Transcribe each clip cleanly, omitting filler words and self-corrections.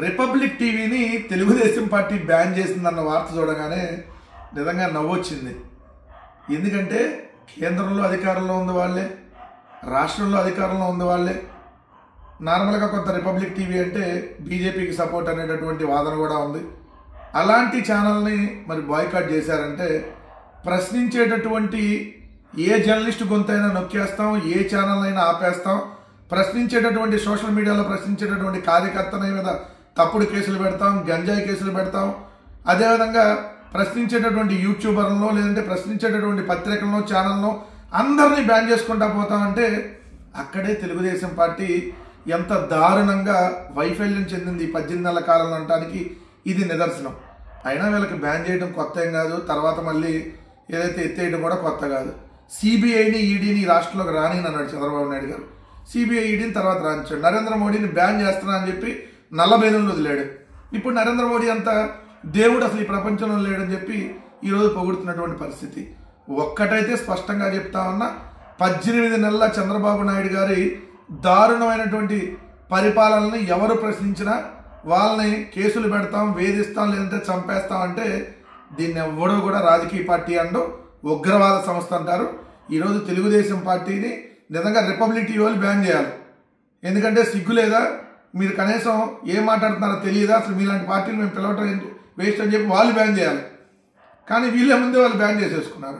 Republic టీవీని Telugu Desam party ban చేసిందన్న వార్త చూడగానే నిజంగా నవ్వొచ్చింది. ఎందుకంటే కేంద్రంలో అధికారంలో ఉంది వాళ్ళే, రాష్ట్రంలో అధికారంలో ఉంది వాళ్ళే. నార్మల్గా కొంత రిపబ్లిక్ టీవీ అంటే బీజేపీకి సపోర్ట్ అనేటటువంటి వాదన కూడా ఉంది. అలాంటి ఛానల్ని మరి బాయ్కాట్ చేశారంటే ప్రశ్నించేటటువంటి ఏ జర్నలిస్ట్ గొంతైనా నొక్కేస్తాం, ఏ ఛానల్ అయినా ఆపేస్తాం, ప్రశ్నించేటటువంటి సోషల్ మీడియాలో ప్రశ్నించేటటువంటి కార్యకర్తల మీద తప్పుడు కేసులు పెడతాం, గంజాయి కేసులు పెడతాం. అదేవిధంగా ప్రశ్నించేటటువంటి యూట్యూబర్లను లేదంటే ప్రశ్నించేటటువంటి పత్రికలను ఛానల్ను అందరినీ బ్యాన్ చేసుకుంటా పోతామంటే అక్కడే తెలుగుదేశం పార్టీ ఎంత దారుణంగా వైఫల్యం చెందింది 18 నెలల కాలంలో అనడానికి ఇది నిదర్శనం. అయినా వీళ్ళకి బ్యాన్ చేయడం కొత్త ఏం కాదు, తర్వాత మళ్ళీ ఏదైతే ఎత్తేయడం కూడా కొత్త కాదు. సిబిఐని ఈడీని రాష్ట్రంలోకి రాని అన్నాడు చంద్రబాబు నాయుడు గారు. సిబిఐ ఈడీని తర్వాత రానిచ్చాడు. నరేంద్ర మోడీని బ్యాన్ చేస్తున్నా అని చెప్పి నల్లబేలులు వదిలాడు. ఇప్పుడు నరేంద్ర మోడీ అంత దేవుడు అసలు ఈ ప్రపంచంలో లేడని చెప్పి ఈరోజు పొగుడుతున్నటువంటి పరిస్థితి. ఒక్కటైతే స్పష్టంగా చెప్తా ఉన్నా, 18 నెలల చంద్రబాబు నాయుడు గారి దారుణమైనటువంటి పరిపాలనని ఎవరు ప్రశ్నించినా వాళ్ళని కేసులు పెడతాం, వేధిస్తాం, లేదంటే చంపేస్తాం అంటే దీన్ని ఎవడో కూడా రాజకీయ పార్టీ అంటూ ఉగ్రవాద సంస్థ అంటారు. ఈరోజు తెలుగుదేశం పార్టీని నిజంగా రిపబ్లిక్ టీవీ వాళ్ళు బ్యాన్ చేయాలి. ఎందుకంటే సిగ్గు లేదా, మీరు కనీసం ఏం మాట్లాడుతున్నారో తెలియదా, అసలు మీలాంటి పార్టీలు మేము పిలవటం వేస్ట్ అని చెప్పి వాళ్ళు బ్యాన్ చేయాలి. కానీ వీళ్ళ ముందే వాళ్ళు బ్యాన్ చేసేసుకున్నారు.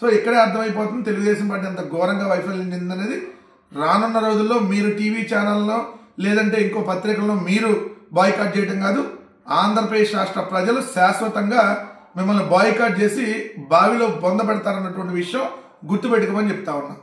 సో ఇక్కడే అర్థమైపోతుంది తెలుగుదేశం పార్టీ అంత ఘోరంగా వైఫల్యం చెందిందనేది. రానున్న రోజుల్లో మీరు టీవీ ఛానల్లో లేదంటే ఇంకో పత్రికల్లో మీరు బాయ్కాట్ చేయడం కాదు, ఆంధ్రప్రదేశ్ రాష్ట్ర ప్రజలు శాశ్వతంగా మిమ్మల్ని బాయ్కాట్ చేసి బావిలో బొంద పెడతారన్నటువంటి విషయం గుర్తుపెట్టుకోమని చెప్తా ఉన్నా.